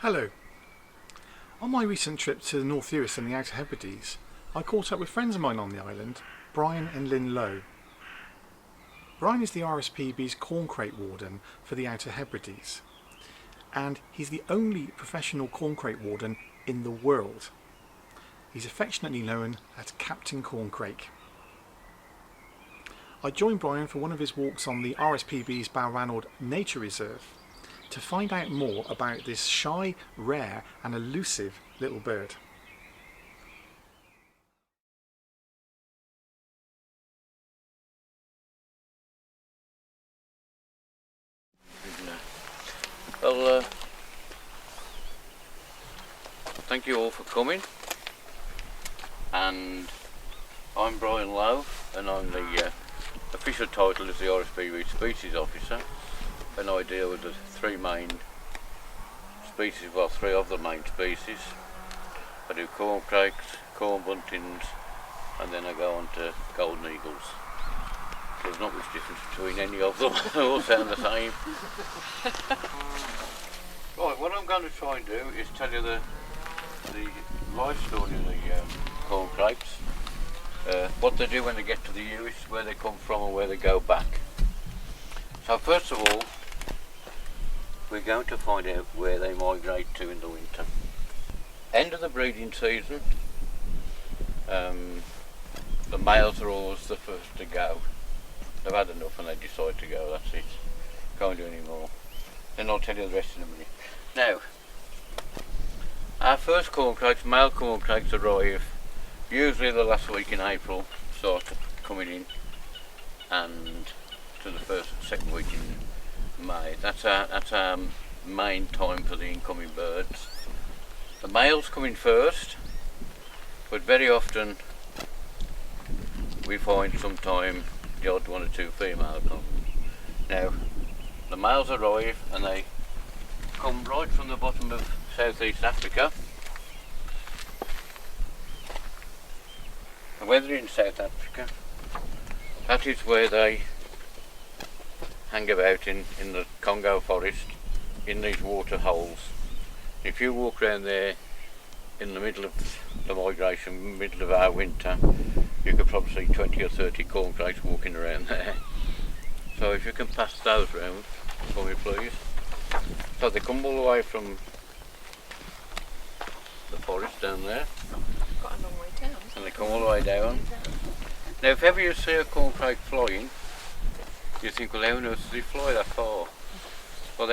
Hello. On my recent trip to the North Uist and the Outer Hebrides, I caught up with friends of mine on the island, Brian and Lynn Lowe. Brian is the RSPB's corncrake warden for the Outer Hebrides, and he's the only professional corncrake warden in the world. He's affectionately known as Captain Corncrake. I joined Brian for one of his walks on the RSPB's Balranald Nature Reserve to find out more about this shy, rare and elusive little bird. Well, thank you all for coming, and I'm Brian Lowe, and I'm the official title is the RSPB Species Officer, and I deal with the three main species, well, three of the main species. I do corncrakes, corn buntings, and then I go on to golden eagles. There's not much difference between any of them, they all sound the same. Right, what I'm going to try and do is tell you the life story of the corncrakes, what they do when they get to the Uist, where they come from and where they go back. So first of all, we're going to find out where they migrate to in the winter. End of the breeding season, the males are always the first to go. They've had enough and they decide to go, that's it. Can't do any more. Then I'll tell you the rest in a minute. Now, our first corncrakes, male corncrakes, arrive usually the last week in April, start coming in, and to the first and second week in May. That's our main time for the incoming birds. The males come in first, but very often we find sometime the odd one or two female come. Now, the males arrive and they come right from the bottom of Southeast Africa. And when they're in South Africa, that is where they hang about in the Congo forest, in these water holes. If you walk around there in the middle of the migration, middle of our winter, you could probably see 20 or 30 corncrakes walking around there. So if you can pass those round for me, please. So they come all the way from the forest down there. Got a long way down. And they come all the way down. Now if ever you see a corncrake flying, you think, well, how on earth does he fly that far? Well,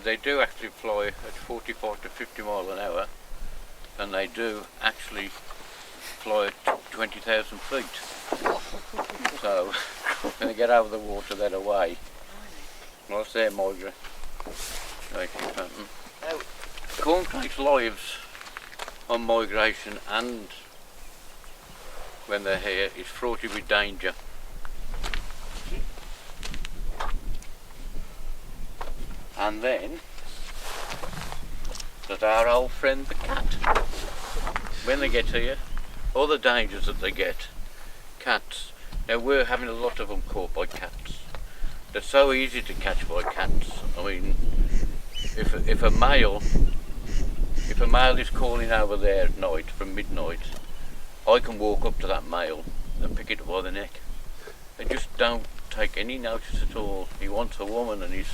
they do actually fly at 45 to 50 miles an hour, and they do actually fly at 20,000 feet. So when they get over the water, they're away. Well, that's their migration pattern. Now, corncrakes' lives on migration and when they're here is fraught with danger. And then there's our old friend the cat. When they get here, all the dangers that they get. Cats. Now we're having a lot of them caught by cats. They're so easy to catch by cats. I mean, if a male is calling over there at night from midnight, I can walk up to that male and pick it up by the neck. They just don't take any notice at all. He wants a woman and he's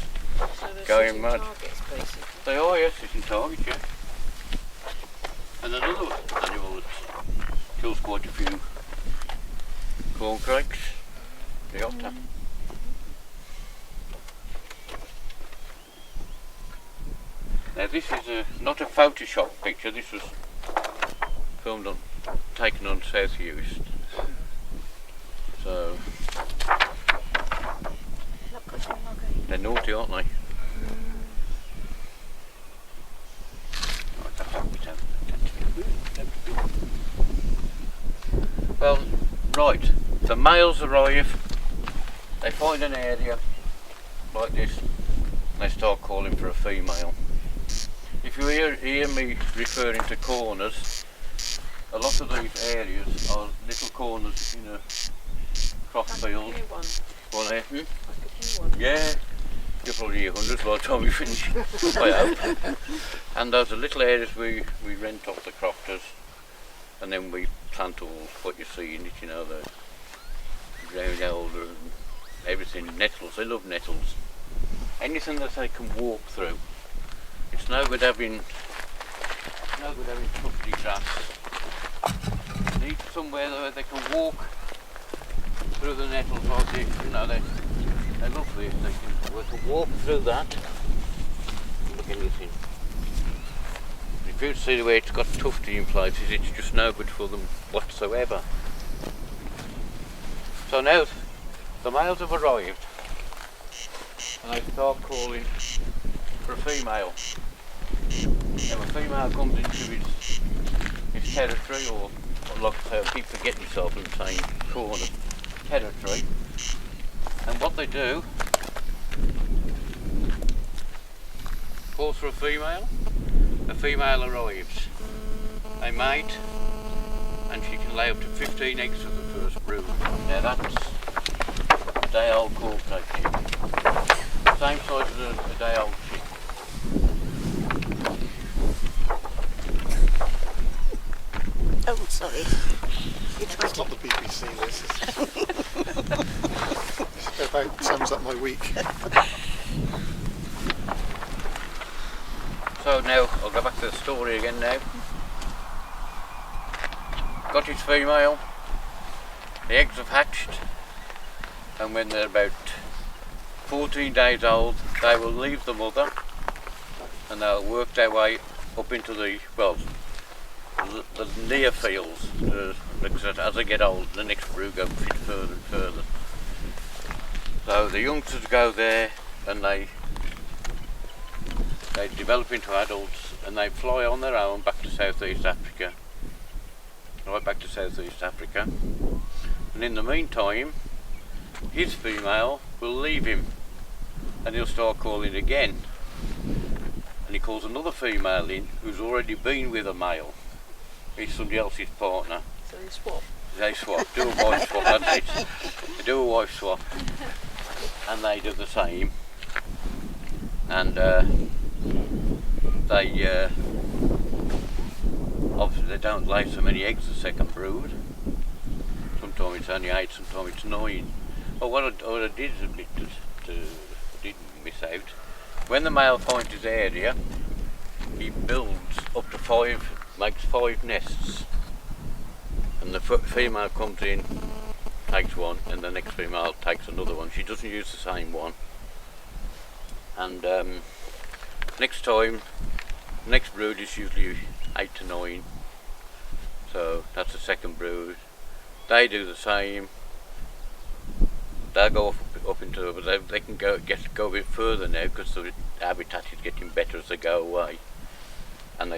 going mad. Targets, basically. They are, yes, sitting targets, yeah. And another animal that kills quite a few corncrakes, the otter. Now this is not a Photoshop picture, this was taken on South Uist. So, they're naughty, aren't they? Well, right, the males arrive, they find an area like this, and they start calling for a female. If you hear me referring to corners, a lot of these areas are little corners in a cross field. One. One there. Like a blue one. Yeah, You'll probably hear hundreds by the time we finish, I hope. And those are little areas we rent off the crofters, and then we plant all what you see in it, you know, the ground elder and everything, nettles. They love nettles. Anything that they can walk through. It's no good having tufty grass. They need somewhere where they can walk through the nettles like this, you know, they love this. They can walk through that. Look anything. If you see the way it's got tufty in places, it's just no good for them whatsoever. So now the males have arrived, and I start calling for a female. Now a female comes into its territory, or like I say, I keep forgetting myself and saying corner territory. And what they do, calls for a female arrives. They mate, and she can lay up to 15 eggs for the first brood. Now that's a day-old corncrake chick. Same size as a day-old chick. Oh, sorry. It's not the BBC, this. It about sums up my week. So now, I'll go back to the story again now. Got his female, the eggs have hatched, and when they're about 14 days old, they will leave the mother, and they'll work their way up into the near fields. As they get old, the next brood goes further and further. So the youngsters go there, and they develop into adults, and they fly on their own back to South East Africa. Right back to South East Africa. And in the meantime, his female will leave him, and he'll start calling again. And he calls another female in who's already been with a male. He's somebody else's partner. So they swap. They swap, do a wife swap, that's it. They do a wife swap, and they do the same. And obviously they don't lay so many eggs the second brood. Sometimes it's only 8, sometimes it's 9. But what I did admit didn't miss out. When the male finds his area, he builds up to 5, makes 5 nests. And the female comes in, takes one, and the next female takes another one. She doesn't use the same one. And next time, next brood is usually 8 to 9. So that's the second brood. They do the same. They'll go up into, but they can go a bit further now because the habitat is getting better as they go away. And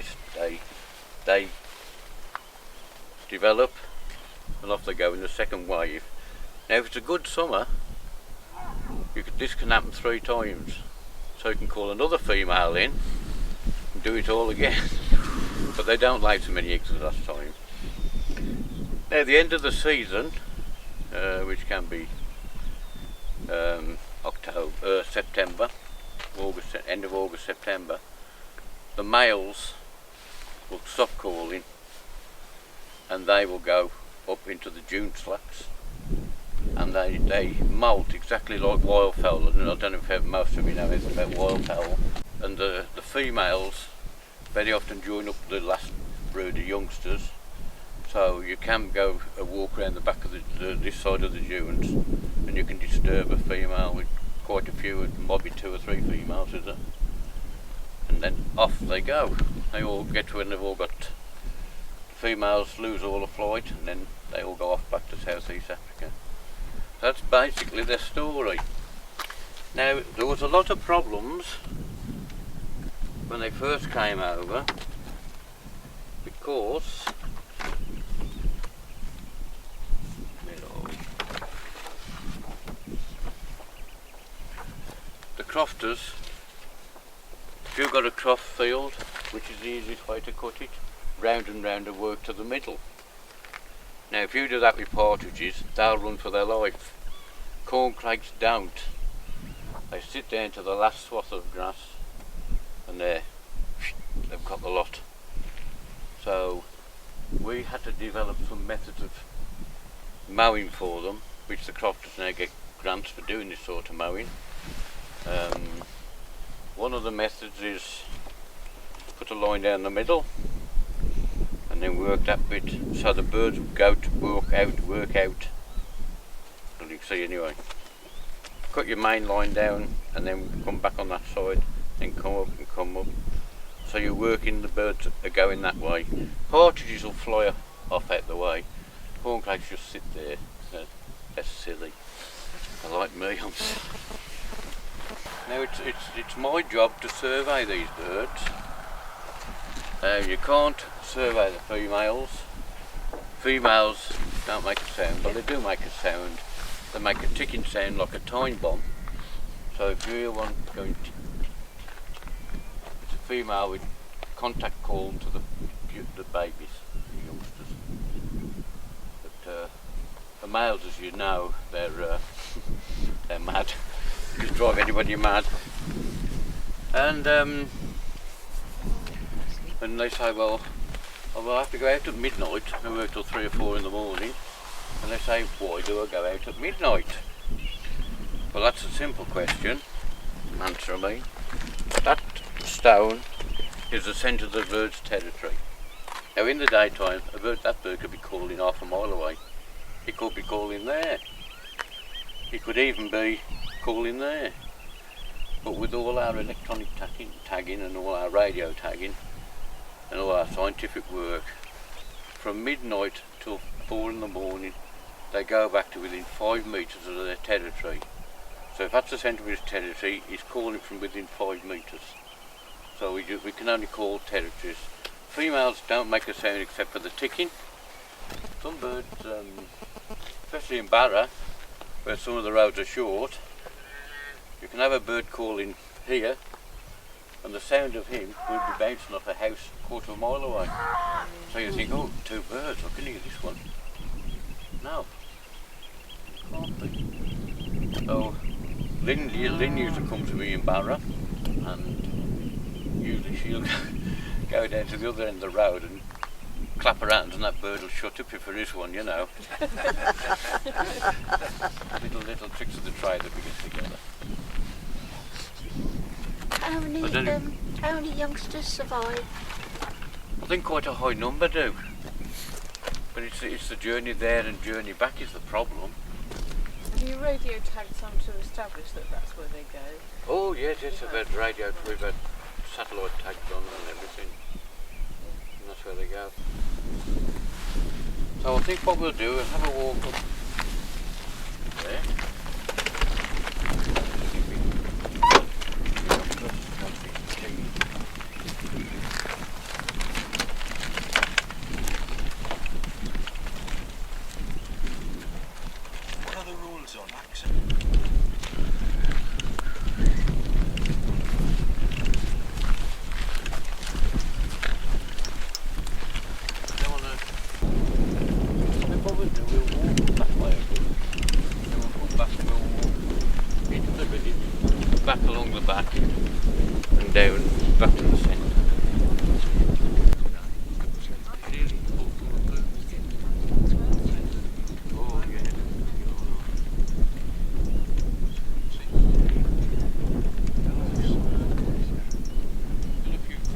they develop, and off they go in the second wave. Now if it's a good summer, this can happen 3 times. So you can call another female in and do it all again. But they don't lay so many eggs as last time. Now at the end of the season, which can be September, August, end of August, September, the males will stop calling, and they will go up into the June slacks, and they molt exactly like wildfowl. And I don't know if most of you know anything about wildfowl. And the females very often join up the last brood of youngsters, so you can go a walk around the back of this side of the dunes, and you can disturb a female with quite a few, it might be 2 or 3 females with her, and then off they go. They all get to when they've all got, females lose all the flight, and then they all go off back to South East Africa. That's basically their story. Now there was a lot of problems when they first came over, because the crofters, if you've got a croft field, which is the easiest way to cut it, round and round and work to the middle. Now if you do that with partridges, they'll run for their life. Corncrakes don't. They sit down to the last swath of grass, and they've got the lot. So we had to develop some methods of mowing for them, which the crofters now get grants for doing this sort of mowing. One of the methods is put a line down the middle and then work that bit so the birds go to work out. As you can see anyway. Cut your main line down and then come back on that side, then come up and come up. So you're working, the birds are going that way. Partridges will fly off out the way. Corncrakes just sit there. That's silly. I like me. Now it's my job to survey these birds. You can't survey the females. Females don't make a sound, but they do make a sound. They make a ticking sound like a time bomb. So if you hear one going tick, it's a female with contact call to the babies, the youngsters. But the males, as you know, they're mad. Just drive anybody mad. And they say, well, I have to go out at midnight and work till 3 or 4 in the morning. And they say, why do I go out at midnight? Well, that's a simple question. Answer me. That stone is the centre of the bird's territory. Now in the daytime, that bird could be calling half a mile away. It could be calling there. It could even be calling there. But with all our electronic tagging and all our radio tagging and all our scientific work, from midnight till 4 in the morning, they go back to within 5 metres of their territory. So if that's the centre of his territory, he's calling from within 5 metres. So we can only call territories. Females don't make a sound except for the ticking. Some birds, especially in Barra, where some of the roads are short, you can have a bird calling here, and the sound of him will be bouncing off a house a quarter of a mile away. So you think, oh, 2 birds, I can hear this one. No, can't be. So Lynn used to come to me in Barra, and usually she'll go down to the other end of the road and clap her hands, and that bird will shut up if there is one, you know. little tricks of the trade that we get together. How many youngsters survive? I think quite a high number do. But it's the journey there and journey back is the problem. Have you radio tagged some to establish that that's where they go? Oh yes, we've had radio, we've had satellite tagged on and everything. And that's where they go. So I think what we'll do is have a walk up there. What are the rules on accent? What we'll do, we'll walk that way a bit, then we'll come back and we'll walk into the village, back along the back and down back to the centre. Oh yeah.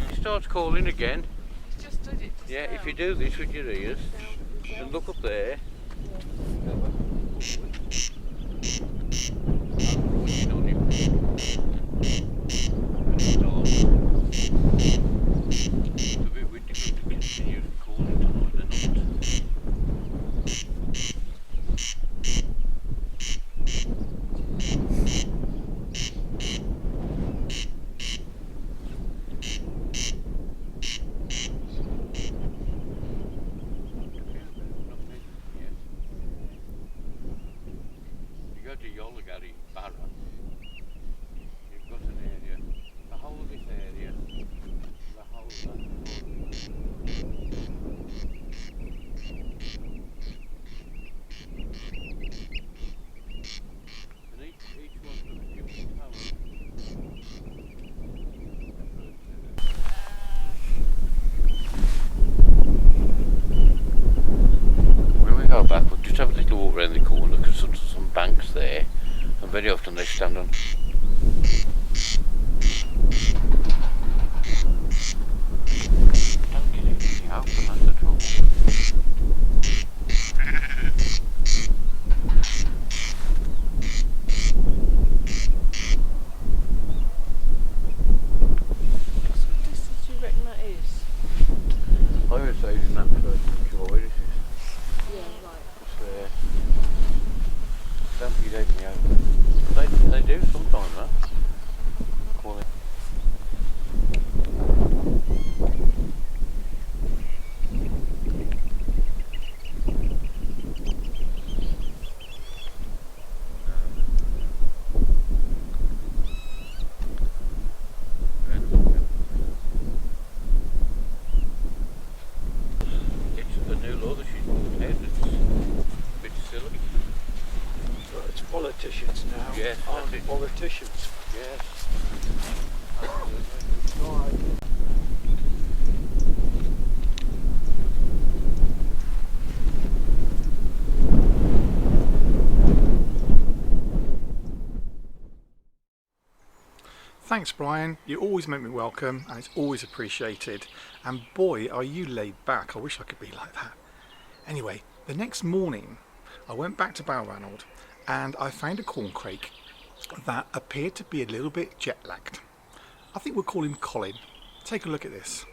He starts calling again. He's just did it. Yeah, if you do this with your ears and look up there. You've got an area, the whole of this area, the whole of that. And each one of them, you can tell round the corner because there's some banks there, and very often they stand on. Don't get anything open, that's the trouble. What distance do you reckon that is? I was saving that for joy. Yeah, right. It's there. Don't be letting me open. They do sometimes, huh? Call it. It's a new law that she's brought out. It's a bit silly. So it's politicians now. Yes, Aren't that's it. politicians. Yes. Thanks, Brian. You always make me welcome, and it's always appreciated. And boy, are you laid back. I wish I could be like that. Anyway, the next morning, I went back to Balranald, and I found a corncrake that appeared to be a little bit jet-lagged. I think we'll call him Colin. Take a look at this.